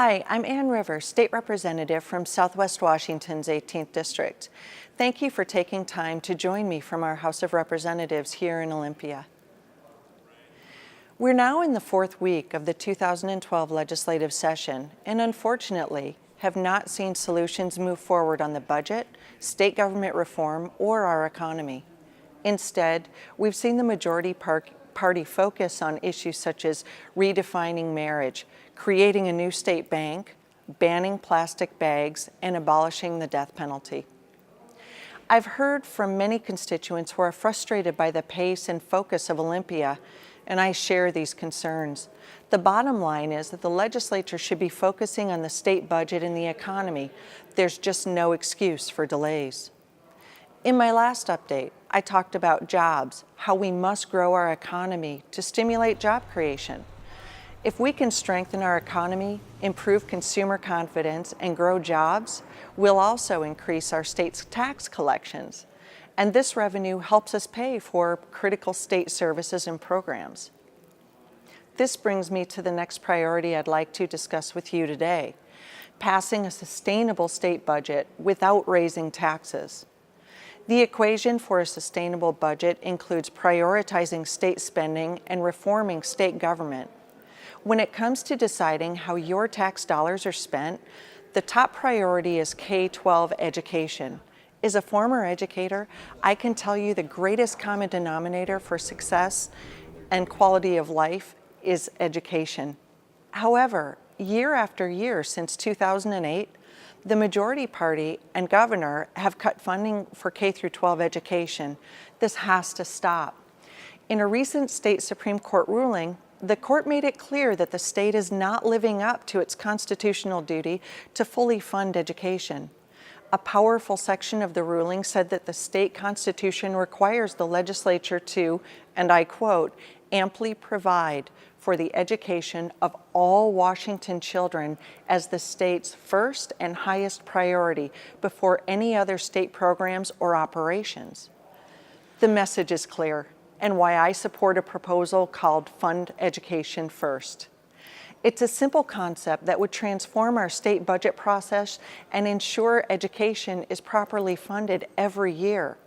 Hi, I'm Ann Rivers, State Representative from Southwest Washington's 18th District. Thank you for taking time to join me from our House of Representatives here in Olympia. We're now in the fourth week of the 2012 legislative session and unfortunately have not seen solutions move forward on the budget, state government reform, or our economy. Instead, we've seen the majority party focus on issues such as redefining marriage, creating a new state bank, banning plastic bags, and abolishing the death penalty. I've heard from many constituents who are frustrated by the pace and focus of Olympia, and I share these concerns. The bottom line is that the legislature should be focusing on the state budget and the economy. There's just no excuse for delays. In my last update, I talked about jobs, how we must grow our economy to stimulate job creation. If we can strengthen our economy, improve consumer confidence, and grow jobs, we'll also increase our state's tax collections. And this revenue helps us pay for critical state services and programs. This brings me to the next priority I'd like to discuss with you today: passing a sustainable state budget without raising taxes. The equation for a sustainable budget includes prioritizing state spending and reforming state government. When it comes to deciding how your tax dollars are spent, the top priority is K-12 education. As a former educator, I can tell you the greatest common denominator for success and quality of life is education. However, year after year since 2008, the majority party and governor have cut funding for K-12 education. This has to stop. In a recent state Supreme Court ruling, the court made it clear that the state is not living up to its constitutional duty to fully fund education. A powerful section of the ruling said that the state constitution requires the legislature to, and I quote, amply provide for the education of all Washington children as the state's first and highest priority before any other state programs or operations. The message is clear, and why I support a proposal called Fund Education First. It's a simple concept that would transform our state budget process and ensure education is properly funded every year.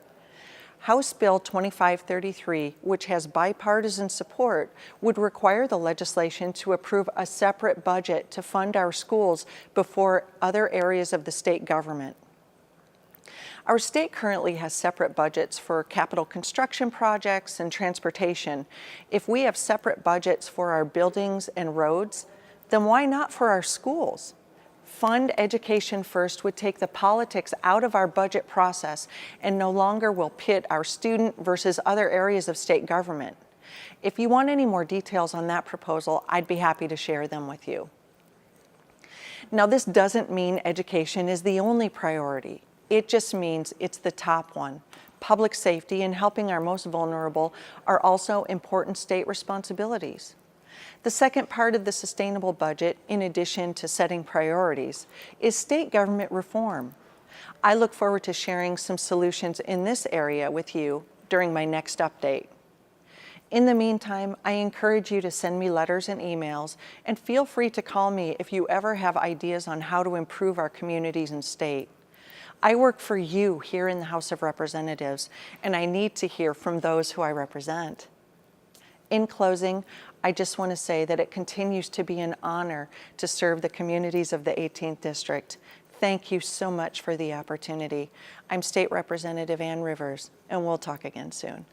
House Bill 2533, which has bipartisan support, would require the legislation to approve a separate budget to fund our schools before other areas of the state government. Our state currently has separate budgets for capital construction projects and transportation. If we have separate budgets for our buildings and roads, then why not for our schools? Fund Education First would take the politics out of our budget process and no longer will pit our student versus other areas of state government. If you want any more details on that proposal, I'd be happy to share them with you. Now, this doesn't mean education is the only priority. It just means it's the top one. Public safety and helping our most vulnerable are also important state responsibilities. The second part of the sustainable budget, in addition to setting priorities, is state government reform. I look forward to sharing some solutions in this area with you during my next update. In the meantime, I encourage you to send me letters and emails, and feel free to call me if you ever have ideas on how to improve our communities and state. I work for you here in the House of Representatives, and I need to hear from those who I represent. In closing, I just want to say that it continues to be an honor to serve the communities of the 18th District. Thank you so much for the opportunity. I'm State Representative Ann Rivers, and we'll talk again soon.